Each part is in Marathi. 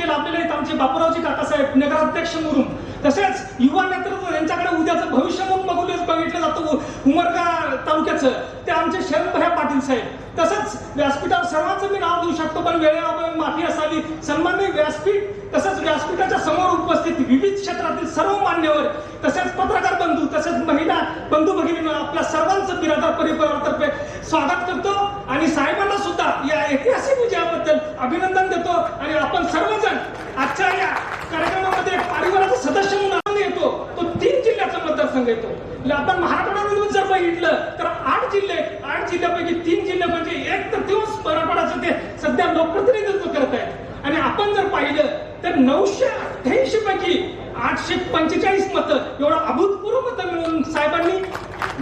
इतके लाभलेले आहेत आमचे बापूरावजी काकासाहेब नगराध्यक्ष मुरुम, तसेच युवा नेतृत्व यांच्याकडे उद्याचं भविष्य म्हणून बघितलं जातं उमरगा तालुक्याचं ते आमचे शरणभया पाटील साहेब. तसंच व्यासपीठावर सर्वांचं मी नाव देऊ शकतो पण वेळेअभावी माफी असावी. सन्माननीय व्यासपीठ तसंच व्यासपीठाच्या समोर उपस्थित विविध क्षेत्रातील सर्व मान्यवर तसेच पत्रकार बंधू तसेच महिला बंधू भगिनींना आपल्या सर्वांचं बिरादर परिवारातर्फे स्वागत करतो आणि साहेबांना सुद्धा या ऐतिहासिक विजयाबद्दल अभिनंदन देतो. आणि आपण सर्वजण आजच्या या कार्यक्रमामध्ये परिवाराचा सदस्य म्हणून येतो तो 3 जिल्ह्याचा मतदारसंघ येतो. आपण महाराष्ट्रामध्ये जर बघितलं तर 8 जिल्ह्यापैकी 3 जिल्हे म्हणजे एक तृतीयांश मराठवाड्याचं ते सध्या लोकप्रतिनिधित्व करत आहेत. आणि आपण जर पाहिलं तर 988 पैकी 845 मतं एवढा अभूतपूर्व मतं मिळवून साहेबांनी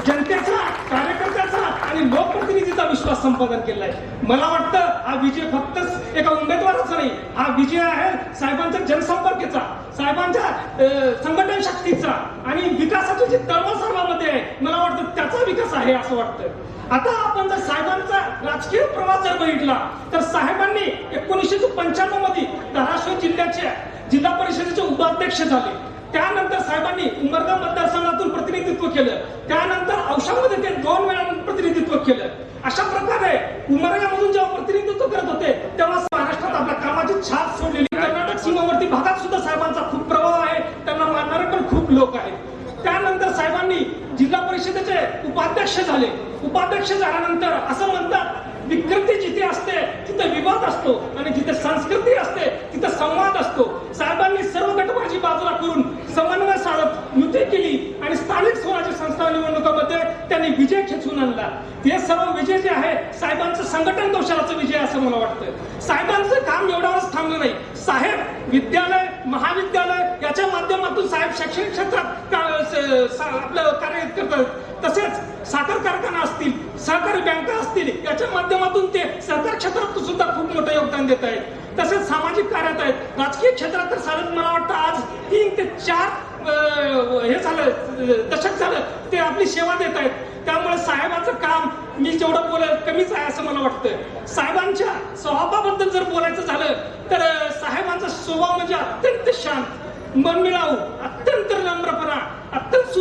जनतेचा कार्यकर्त्याचा आणि लोकप्रतिनिधीचा विश्वास संपादन केलाय. मला वाटतं हा विजय फक्त एका उमेदवाराचा नाही, हा विजय आहे साहेबांच्या जनसंपर्काचा, साहेबांच्या संघटन शक्तीचा आणि विकासाची जी तळमळ सर्वांमध्ये आहे मला वाटतं त्याचा विकास आहे असं वाटतं. आता आपण जर साहेबांचा राजकीय प्रवास जर बघितला तर साहेबांनी 1995 मध्ये धाराशिव जिल्ह्याच्या जिल्हा परिषदेचे उपाध्यक्ष झाले. त्यानंतर साहेबांनी उमरगा मतदारसंघातून प्रतिनिधित्व केलं. त्यानंतर औशामध्ये ते 2 वेळा प्रतिनिधित्व केलं. अशा प्रकारे उमरगामधून जेव्हा प्रतिनिधित्व करत होते तेव्हा महाराष्ट्रात आपल्या कामाची छाप सोडलेली. कर्नाटक सीमावर्ती भागात सुद्धा साहेबांचा खूप प्रभाव आहे, त्यांना मानणारे पण खूप लोक आहेत. त्यानंतर साहेबांनी जिल्हा परिषदेचे उपाध्यक्ष झाले. उपाध्यक्ष झाल्यानंतर असं म्हणतात विकृती जिथे असते तिथे विवाद असतो आणि जिथे संस्कृती असते तिथे संवाद असतो. साहेबांनी सर्व गटबाजी बाजूला करून समन्वय साधत युती केली आणि स्थानिक स्वराज्य संस्था निवडणुकांमध्ये त्यांनी विजय खेचून आणला. हे सर्व विजय जे आहे साहेबांचं संघटन कौशल्याचं विजय असं मला वाटतं. साहेबांचं काम एवढ्यावरच थांबलं नाही. साहेब विद्यालय महाविद्यालय याच्या माध्यमातून साहेब शैक्षणिक क्षेत्रात आपलं कार्य करतात. तसेच साखर कारखाना असतील सहकारी बँका असतील याच्या माध्यमातून ते सहकार क्षेत्रात सुद्धा खूप मोठं योगदान देत आहेत. तसेच सामाजिक कार्यात आहेत. राजकीय क्षेत्रात तर साधारण मला वाटतं आज 3 ते 4 हे झालं दशक झालं ते आपली सेवा देत आहेत. त्यामुळे साहेबांचं काम मी जेवढं बोलेल कमीच आहे असं मला वाटतं. साहेबांच्या स्वभावाबद्दल जर बोलायचं झालं तर साहेबांचा स्वभाव म्हणजे अत्यंत शांत मनमिळावू, अत्यंत नम्रपणा, अत्यंत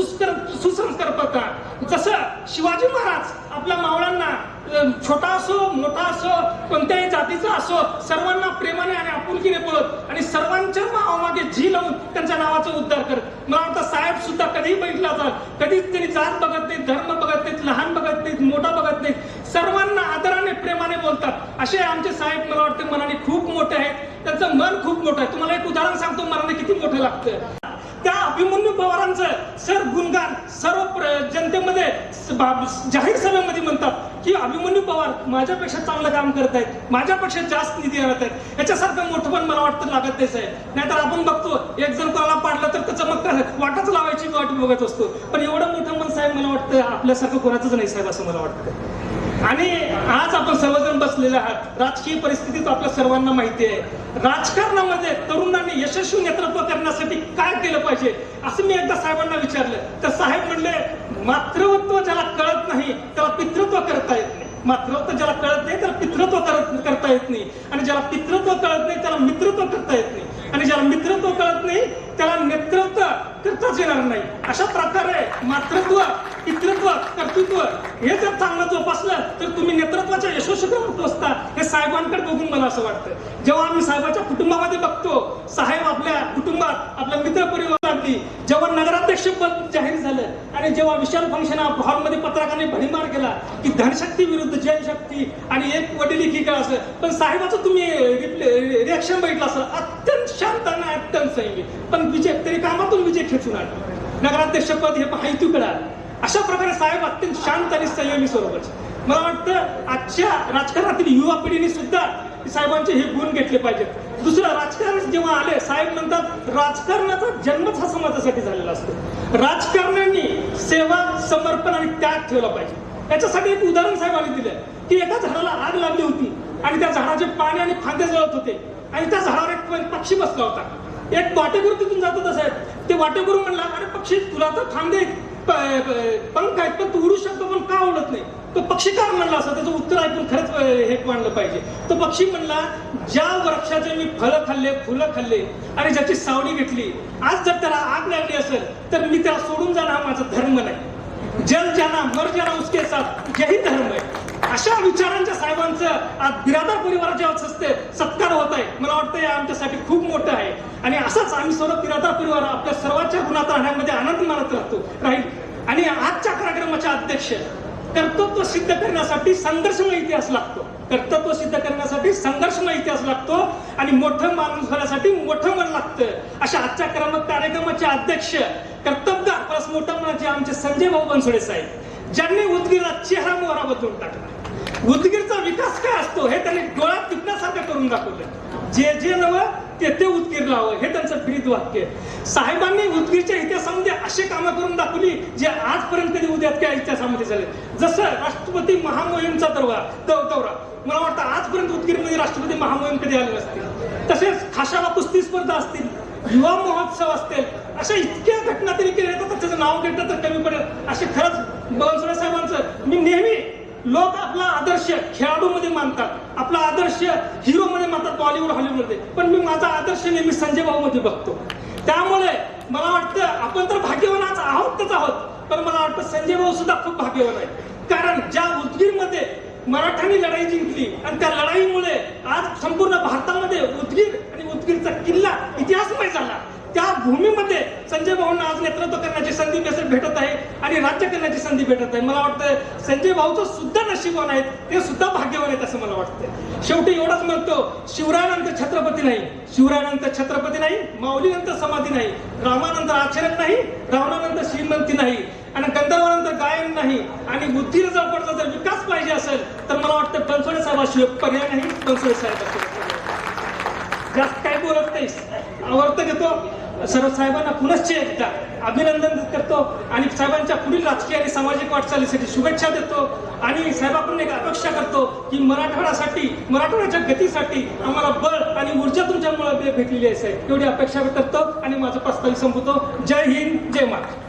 सुसंस्कारपणा. जसं शिवाजी महाराज आपल्या मावळ्यांना छोटा असो मोठा असो कोणत्याही जातीचा असो सर्वांना प्रेमाने आणि आपुलकीने बोलत आणि सर्वांच्या नावामागे जी लावून त्यांच्या नावाचा उद्धार करत. मला वाटतं साहेब सुद्धा कधीही बघितला जात कधीच त्यांनी जात बघत नाहीत, धर्म बघत नाहीत, लहान बघत नाहीत, मोठा बघत नाहीत, सर्वांना आदराने प्रेमाने बोलतात. असे आमचे साहेब मला वाटतं मनाने खूप मोठे आहेत. त्यांचं मन खूप मोठं आहे. तुम्हाला एक उदाहरण सांगतो मनाने किती मोठं लागतं. त्या अभिमन्यू पवारांचं सर गुणगान सर्व जनतेमध्ये जाहीर सभेमध्ये म्हणतात की अभिमन्यू पवार माझ्यापेक्षा चांगलं काम करत आहेत, माझ्यापेक्षा जास्त निधी आणत आहेत. याच्यासारखं मोठं पण मला वाटतं लागत नाही साहेब. नाहीतर आपण बघतो एक जण कोणाला पाडलं तर त्याचं मग वाटच लावायची वाट बघत असतो. पण एवढं मोठं मन साहेब मला वाटतं आपल्यासारखं कोणाचंच नाही साहेब असं मला वाटतं. आणि आज आपण सर्वजण बसलेले आहात. राजकीय परिस्थितीत आपल्या सर्वांना माहिती आहे. राजकारणामध्ये तरुणांनी यशस्वी नेतृत्व करण्यासाठी काय केलं पाहिजे असं मी एकदा साहेबांना विचारलं तर साहेब म्हणले मातृत्व ज्याला कळत नाही त्याला पितृत्व करता येत नाही. मातृत्व ज्याला कळत नाही त्याला पितृत्व करता येत नाही आणि ज्याला पितृत्व कळत नाही त्याला मित्रत्व करता येत नाही आणि ज्याला मित्रत्व कळत नाही त्याला नेतृत्व करताच येणार नाही. अशा प्रकारे मातृत्व पितृत्व कर्तृत्व हे जर चांगलं जोपासलं तर तुम्ही नेतृत्वाच्या यशस्वीतेवर पोहोचता. हे साहेबांकडे बघून मला असं वाटतं. जेव्हा आम्ही साहेबाच्या कुटुंबामध्ये बघतो साहेब आपल्या कुटुंबात आपल्या मित्र परिवार लागली, जेव्हा नगराध्यक्ष पद जाहीर झालं आणि जेव्हा विशाल फंक्शन हॉलमध्ये पत्रकारांनी भडीमार केला की धनशक्ती विरुद्ध जनशक्ती आणि एक वडिली का असं, पण साहेबाचं तुम्ही रिएक्शन बघितलं असं अत्यंत शांत आणि अत्यंत संयमी पण विजय तरी कामातून विजय खेचून आला. नगराध्यक्ष पद हे माहितीकडे आलं. अशा प्रकारे साहेब अत्यंत शांत आणि संयमी स्वरूपाचे. मला वाटतं आजच्या राजकारणातील युवा पिढीने सुद्धा साहेबांचे हे गुण घेतले पाहिजेत. दुसरं राजकारण जेव्हा आले साहेब म्हणतात राजकारणाचा जन्मच हा समाजासाठी झालेला असतो. राजकारण्यांनी सेवा समर्पण आणि त्याग ठेवला पाहिजे. याच्यासाठी एक उदाहरण साहेबांनी दिलं की एका झाडाला आग लागली होती आणि त्या झाडाचे पाणी आणि फांदे जळत होते आणि त्या झाडावर एक पक्षी बसला होता. एक वाटेकरू तिथून जात होता साहेब. ते वाटेकरू म्हणला अरे पक्षी तुला तर फांदे पंख आहेत पण तू उडू शकतो पण का उडत नाही. तो पक्षी का म्हणला असं त्याचं उत्तर ऐकून खरंच हे मानलं पाहिजे. तो पक्षी म्हणला, ज्या वृक्षाचे मी फळं खाल्ले, फुलं खाल्ले आणि ज्याची सावली घेतली, आज जर त्याला आग लागली असेल तर मी त्याला सोडून जाणं हा माझा धर्म नाही. जल जाना मर जाना उसके साथ यही धर्म आहे. अशा विचारांच्या साहेबांचं आज बिरादर परिवाराच्या हस्ते सत्कार होत आहे. मला वाटतं हे आमच्यासाठी खूप मोठं आहे आणि असाच आम्ही सर्व बिरादर परिवार आपल्या सर्वांच्या गुणात राहण्यामध्ये आनंद मानत राहील. आणि आजच्या कार्यक्रमाचे अध्यक्ष, कर्तृत्व सिद्ध करण्यासाठी संघर्षमय इतिहास लागतो. कर्तृत्व सिद्ध करण्यासाठी संघर्षमय इतिहास लागतो आणि मोठं माणूस होण्यासाठी मोठं मन लागतं. अशा आजच्या कार्यक्रमाचे अध्यक्ष, कर्तव्यगार प्लस मोठं मनाचे आमचे संजय भाऊ बनसोडे साहेब, ज्यांनी उदगीरला चेहरा मोहरा बदलून टाकला. उदगीरचा विकास काय असतो हे त्यांनी डोळ्यात टिपण्यासारखं करून दाखवलं. जे जे नवं ते उदगीर लावं हे त्यांचं ब्रीद वाक्य. साहेबांनी उदगीरच्या इतिहासामध्ये अशी कामं करून दाखवली जे आजपर्यंत कधी उद्याच्या इतिहासामध्ये झाले. जसं राष्ट्रपती महामोहीमचा दौरा, मला वाटतं आजपर्यंत उदगीरमध्ये राष्ट्रपती महामोहीम कधी आले नसतील. तसेच खाशाला कुस्ती स्पर्धा असतील, युवा महोत्सव असतील, अशा इतक्या घटना तरी केल्या तर त्याचं नाव घेतलं तर कमी पडेल. असे खरंच बनसोडे साहेबांचं मी नेहमी, लोक आपला आदर्श खेळाडूमध्ये मानतात, आपला आदर्श हिरो मध्ये मानतात बॉलिवूड हॉलिवूडमध्ये, पण मी माझा आदर्श नेहमी संजय भाऊ मध्ये बघतो. त्यामुळे मला वाटतं आपण तर भाग्यवान आहोतच आहोत, पण मला वाटतं संजय भाऊ सुद्धा खूप भाग्यवान आहे. कारण ज्या उदगीरमध्ये मराठ्यांनी लढाई जिंकली आणि त्या लढाईमुळे आज संपूर्ण भारतामध्ये उदगीर आणि उदगीरचा किल्ला इतिहासमय झाला, त्या भूमीमध्ये संजय भाऊंना आज नेतृत्व करण्याची संधी भेटत आहे आणि राज्य करण्याची संधी भेटत आहे. मला वाटतं संजय भाऊचं सुद्धा नशीबवान आहेत, ते सुद्धा भाग्यवान आहेत असं मला वाटतं. शेवटी एवढंच म्हणतो, शिवरायानंतर छत्रपती नाही, शिवरायानंतर छत्रपती नाही, माऊलीनंतर समाधी नाही, रामानंतर आचरण नाही, रावणानंतर श्रीमंती नाही आणि गंधर्वानंतर गायन नाही आणि उदगीर जवळचा जर विकास पाहिजे असेल तर मला वाटतं बनसोडे साहेबाशिवाय पर्याय नाही. बनसोडे साहेब जास्त काही बोलत नाही, आवर्त घेतो. सर्व साहेबांना पुनश्च एकदा अभिनंदन करतो आणि साहेबांच्या पुढील राजकीय आणि सामाजिक वाटचालीसाठी शुभेच्छा देतो आणि साहेबांकडून एक अपेक्षा करतो की मराठवाड्याच्या गतीसाठी आम्हाला बळ आणि ऊर्जा तुमच्यामुळे भेटलेली आहे साहेब. एवढी अपेक्षा करतो आणि माझं प्रस्ताव संपवतो. जय हिंद, जय महाराष्ट्र.